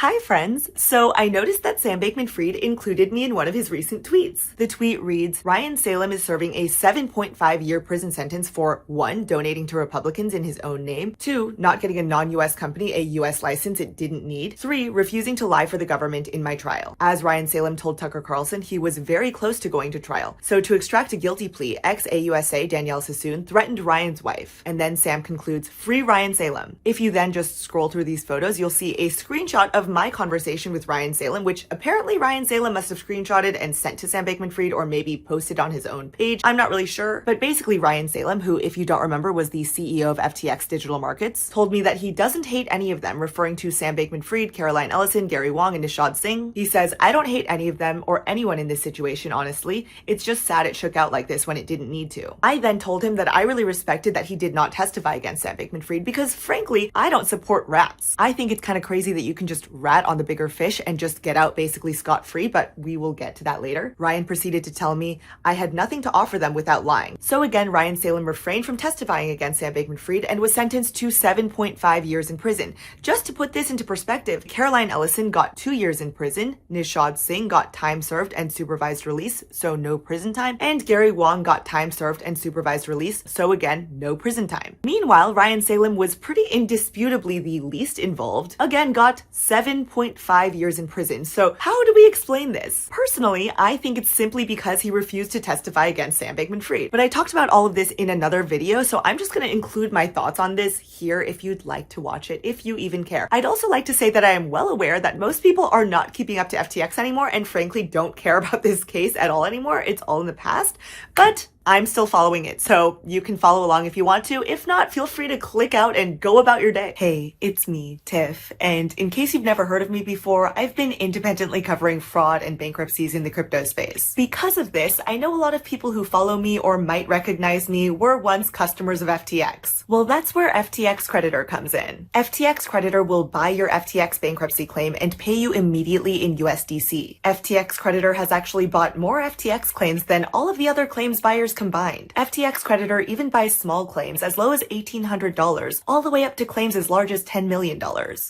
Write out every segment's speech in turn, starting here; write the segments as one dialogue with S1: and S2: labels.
S1: Hi friends! So I noticed that Sam Bankman-Fried included me in one of his recent tweets. The tweet reads, Ryan Salame is serving a 7.5-year prison sentence for 1. Donating to Republicans in his own name, 2. Not getting a non-US company a US license it didn't need, 3. Refusing to lie for the government in my trial. As Ryan Salame told Tucker Carlson, he was very close to going to trial. So to extract a guilty plea, ex-AUSA Danielle Sassoon threatened Ryan's wife. And then Sam concludes, free Ryan Salame. If you then just scroll through these photos, you'll see a screenshot of my conversation with Ryan Salame, which apparently Ryan Salame must have screenshotted and sent to Sam Bankman-Fried or maybe posted on his own page. I'm not really sure. But basically Ryan Salame, who if you don't remember was the CEO of FTX Digital Markets, told me that he doesn't hate any of them, referring to Sam Bankman-Fried, Caroline Ellison, Gary Wong, and Nishad Singh. He says, I don't hate any of them or anyone in this situation, honestly. It's just sad it shook out like this when it didn't need to. I then told him that I really respected that he did not testify against Sam Bankman-Fried because frankly, I don't support rats. I think it's kind of crazy that you can just rat on the bigger fish and just get out basically scot-free, but we will get to that later. Ryan proceeded to tell me I had nothing to offer them without lying. So again, Ryan Salame refrained from testifying against Sam Bankman-Fried and was sentenced to 7.5 years in prison. Just to put this into perspective, Caroline Ellison got 2 years in prison, Nishad Singh got time served and supervised release, so no prison time, and Gary Wong got time served and supervised release, so again, no prison time. Meanwhile, Ryan Salame was pretty indisputably the least involved, again got 7.5 years in prison. So how do we explain this? Personally, I think it's simply because he refused to testify against Sam Bankman-Fried. But I talked about all of this in another video, so I'm just going to include my thoughts on this here if you'd like to watch it, if you even care. I'd also like to say that I am well aware that most people are not keeping up to FTX anymore and frankly don't care about this case at all anymore. It's all in the past, but I'm still following it, so you can follow along if you want to. If not, feel free to click out and go about your day. Hey, it's me, Tiff, and in case you've never heard of me before, I've been independently covering fraud and bankruptcies in the crypto space. Because of this, I know a lot of people who follow me or might recognize me were once customers of FTX. Well, that's where FTX Creditor comes in. FTX Creditor will buy your FTX bankruptcy claim and pay you immediately in USDC. FTX Creditor has actually bought more FTX claims than all of the other claims buyers combined. FTX Creditor even buys small claims as low as $1,800, all the way up to claims as large as $10 million.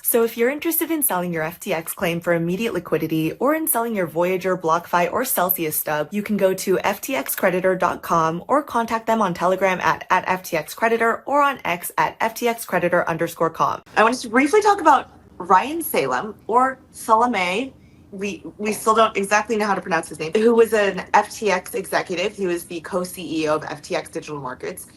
S1: So if you're interested in selling your FTX claim for immediate liquidity, or in selling your Voyager, BlockFi, or Celsius stub, you can go to ftxcreditor.com or contact them on Telegram at ftxcreditor or on X at ftxcreditor_com. I wanted to briefly talk about Ryan Salame, or Salame. We still don't exactly know how to pronounce his name, who was an FTX executive. He was the co-CEO of FTX Digital Markets,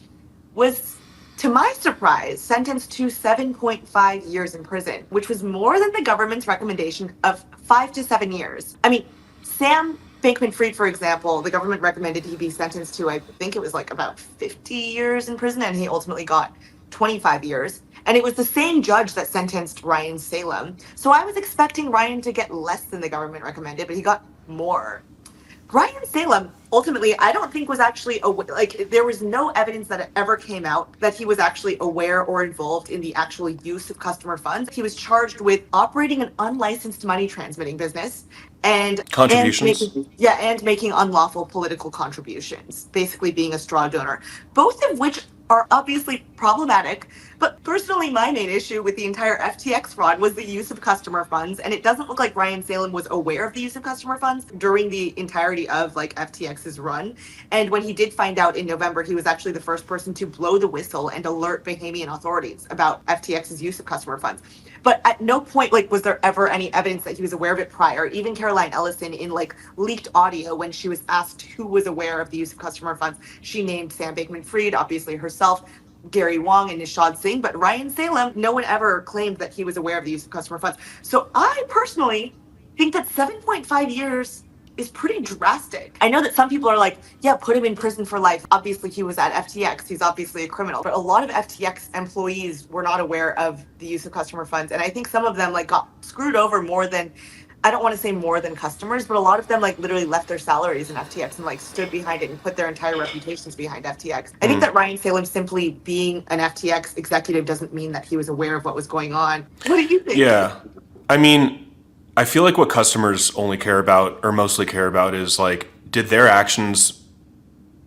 S1: was, to my surprise, sentenced to 7.5 years in prison, which was more than the government's recommendation of 5 to 7 years. I mean, Sam Bankman-Fried, for example, the government recommended he be sentenced to, I think it was like about 50 years in prison, and he ultimately got 25 years. And it was the same judge that sentenced Ryan Salame. So I was expecting Ryan to get less than the government recommended, but he got more. Ryan Salame, ultimately, I don't think was actually, there was no evidence that it ever came out that he was actually aware or involved in the actual use of customer funds. He was charged with operating an unlicensed money transmitting business and
S2: contributions.
S1: And making unlawful political contributions, basically being a straw donor, both of which are obviously problematic. But personally, my main issue with the entire FTX fraud was the use of customer funds. And it doesn't look like Ryan Salame was aware of the use of customer funds during the entirety of FTX's run. And when he did find out in November, he was actually the first person to blow the whistle and alert Bahamian authorities about FTX's use of customer funds. But at no point was there ever any evidence that he was aware of it prior. Even Caroline Ellison in leaked audio, when she was asked who was aware of the use of customer funds, she named Sam Bankman-Fried, obviously herself, Gary Wong, and Nishad Singh. But Ryan Salame, no one ever claimed that he was aware of the use of customer funds. So I personally think that 7.5 years is pretty drastic. I know that some people are like, yeah, put him in prison for life. Obviously, he was at FTX. He's obviously a criminal. But a lot of FTX employees were not aware of the use of customer funds. And I think some of them got screwed over more than, I don't want to say more than customers, but a lot of them literally left their salaries in FTX and stood behind it and put their entire reputations behind FTX. I think that Ryan Salame simply being an FTX executive doesn't mean that he was aware of what was going on. What do you think?
S2: Yeah. I mean, I feel like what customers only care about, or mostly care about, is did their actions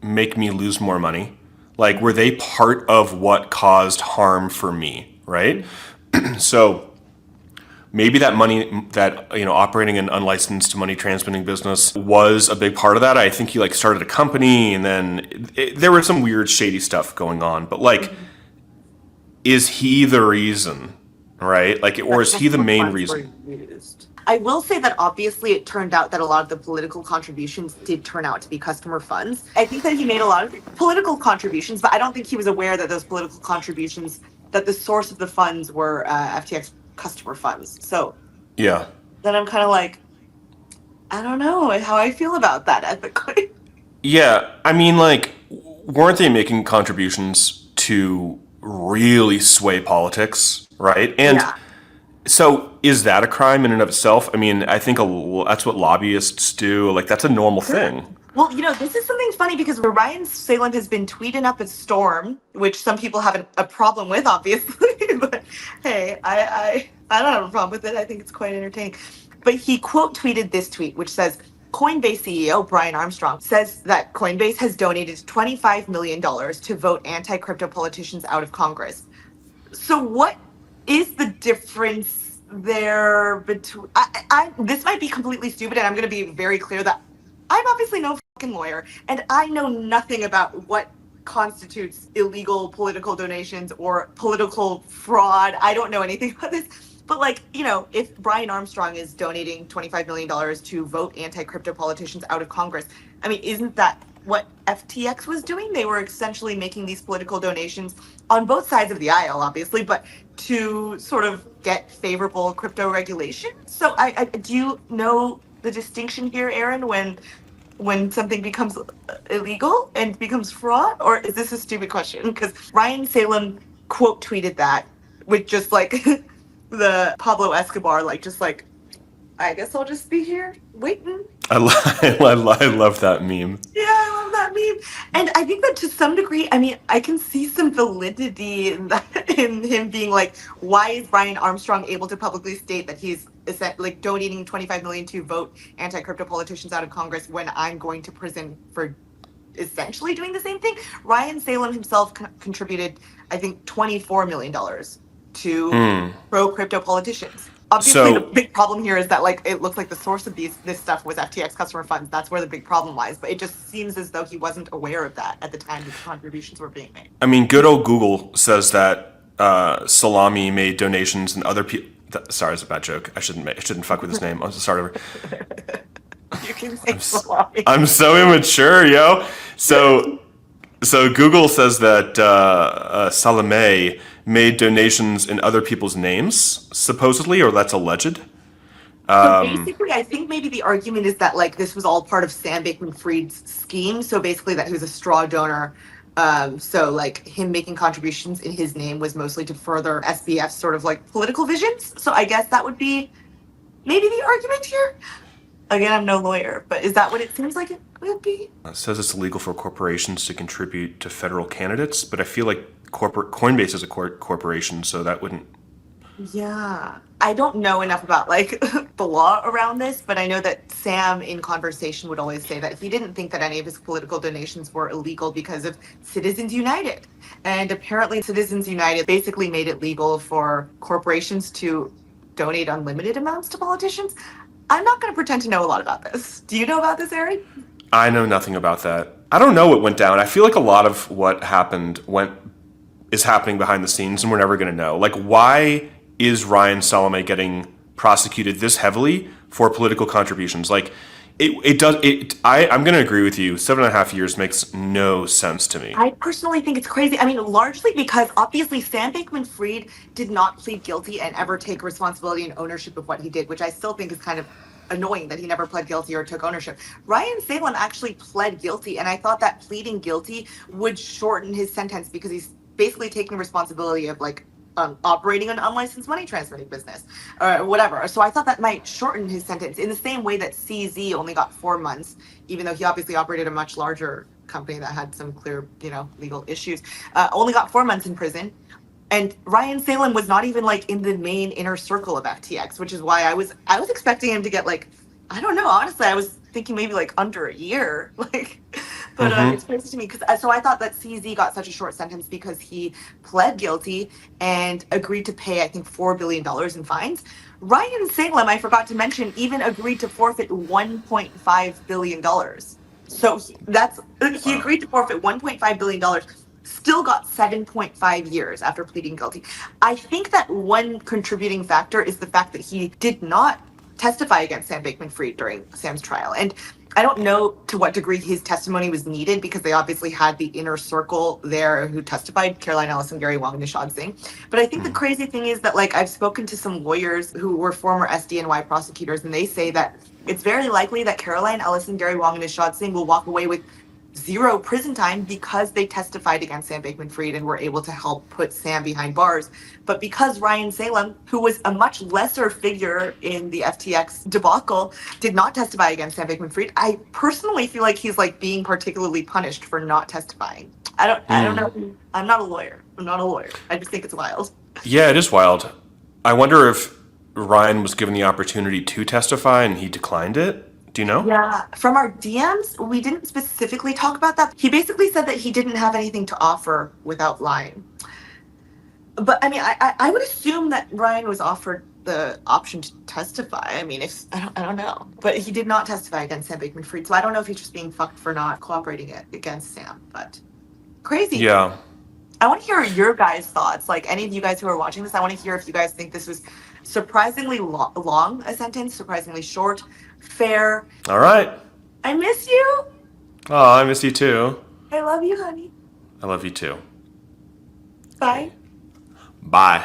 S2: make me lose more money? Were they part of what caused harm for me, right? So maybe that money, that, operating an unlicensed money transmitting business was a big part of that. I think he like started a company, and then there was some weird shady stuff going on. But like, is he the reason, right? Like, or is he the main reason?
S1: I will say that obviously it turned out that a lot of the political contributions did turn out to be customer funds. I think that he made a lot of political contributions, but I don't think he was aware that those political contributions, that the source of the funds were FTX customer funds. So
S2: Yeah.
S1: then I'm kind of like, I don't know how I feel about that ethically.
S2: Yeah. I mean, like, weren't they making contributions to really sway politics, right? And
S1: Yeah.
S2: so is that a crime in and of itself? I mean, I think that's what lobbyists do. Like, that's a normal thing.
S1: Well, this is something funny because Ryan Salem has been tweeting up a storm, which some people have a problem with, obviously. But hey, I don't have a problem with it. I think it's quite entertaining. But he quote tweeted this tweet, which says, Coinbase CEO Brian Armstrong says that Coinbase has donated $25 million to vote anti-crypto politicians out of Congress. So what is the difference there between this might be completely stupid, and I'm going to be very clear that I'm obviously no fucking lawyer, and I know nothing about what constitutes illegal political donations or political fraud. I don't know anything about this. But like, if Brian Armstrong is donating $25 million to vote anti-crypto politicians out of Congress, I mean, isn't that what FTX was doing? They were essentially making these political donations on both sides of the aisle, obviously, but to sort of get favorable crypto regulation. So I do you know the distinction here, Aaron, when something becomes illegal and becomes fraud? Or is this a stupid question? Because Ryan Salem quote tweeted that with just like the Pablo Escobar, like, just like, I guess I'll just be here waiting.
S2: I love that meme.
S1: Yeah, I love that meme. And I think that to some degree, I mean, I can see some validity in that, in him being like, why is Brian Armstrong able to publicly state that he's like donating $25 million to vote anti-crypto politicians out of Congress when I'm going to prison for essentially doing the same thing? Ryan Salem himself contributed, I think, $24 million to pro-crypto politicians. Obviously, the big problem here is that, like, it looks like the source of this stuff was FTX customer funds. That's where the big problem lies. But it just seems as though he wasn't aware of that at the time that the contributions were being made.
S2: I mean, good old Google says that Salame made donations and other people. Sorry, it's a bad joke. I shouldn't fuck with his name. I'll start over.
S1: You can say Salame.
S2: I'm so immature, yo. So Google says that Salame made donations in other people's names, supposedly, or that's alleged.
S1: So basically, I think maybe the argument is that, like, this was all part of Sam Bankman-Fried's scheme. So basically that he was a straw donor. So like him making contributions in his name was mostly to further SBF's sort of like political visions. So I guess that would be maybe the argument here. Again, I'm no lawyer, but is that what it seems like it would be?
S2: It says it's illegal for corporations to contribute to federal candidates, but I feel like Coinbase is a corporation, so that wouldn't.
S1: Yeah, I don't know enough about like the law around this, but I know that Sam in conversation would always say that he didn't think that any of his political donations were illegal because of Citizens United. And apparently Citizens United basically made it legal for corporations to donate unlimited amounts to politicians. I'm not going to pretend to know a lot about this. Do you know about this, Aaron?
S2: I know nothing about that. I don't know what went down. I feel like a lot of what happened is happening behind the scenes, and we're never going to know. Like, why is Ryan Salame getting prosecuted this heavily for political contributions? Like, I'm going to agree with you. 7.5 years makes no sense to me.
S1: I personally think it's crazy. I mean, largely because obviously Sam Bankman-Fried did not plead guilty and ever take responsibility and ownership of what he did, which I still think is kind of annoying that he never pled guilty or took ownership. Ryan Salem actually pled guilty, and I thought that pleading guilty would shorten his sentence because he's basically taking responsibility of like operating an unlicensed money transmitting business or whatever. So I thought that might shorten his sentence in the same way that CZ only got 4 months, even though he obviously operated a much larger company that had some clear, legal issues, only got 4 months in prison. And Ryan Salem was not even like in the main inner circle of FTX, which is why I was expecting him to get like, I don't know, honestly, I was thinking maybe like under a year. Like, But it's crazy to me because so I thought that CZ got such a short sentence because he pled guilty and agreed to pay, I think, $4 billion in fines. Ryan Salem, I forgot to mention, even agreed to forfeit $1.5 billion. So he agreed to forfeit $1.5 billion. Still got 7.5 years after pleading guilty. I think that one contributing factor is the fact that he did not testify against Sam Bankman-Fried during Sam's trial. And I don't know to what degree his testimony was needed because they obviously had the inner circle there who testified, Caroline Ellison, Gary Wong, and Nishad Singh. But I think the crazy thing is that, like, I've spoken to some lawyers who were former SDNY prosecutors, and they say that it's very likely that Caroline Ellison, Gary Wong, and Nishad Singh will walk away with 0 prison time because they testified against Sam Bankman-Fried and were able to help put Sam behind bars. But because Ryan Salem, who was a much lesser figure in the FTX debacle, did not testify against Sam Bankman-Fried, I personally feel like he's like being particularly punished for not testifying. I don't know. I'm not a lawyer. I just think it's wild.
S2: Yeah, it is wild. I wonder if Ryan was given the opportunity to testify and he declined it. Do you know?
S1: Yeah, from our DMs, we didn't specifically talk about that. He basically said that he didn't have anything to offer without lying. But I mean, I would assume that Ryan was offered the option to testify. I mean, if I don't know, but he did not testify against Sam Bankman-Fried, so I don't know if he's just being fucked for not cooperating against Sam. But crazy.
S2: Yeah.
S1: I want to hear your guys' thoughts. Like, any of you guys who are watching this, I want to hear if you guys think this was surprisingly long a sentence, surprisingly short, fair.
S2: All right.
S1: I miss you.
S2: Oh, I miss you too.
S1: I love you, honey.
S2: I love you too.
S1: Bye.
S2: Bye.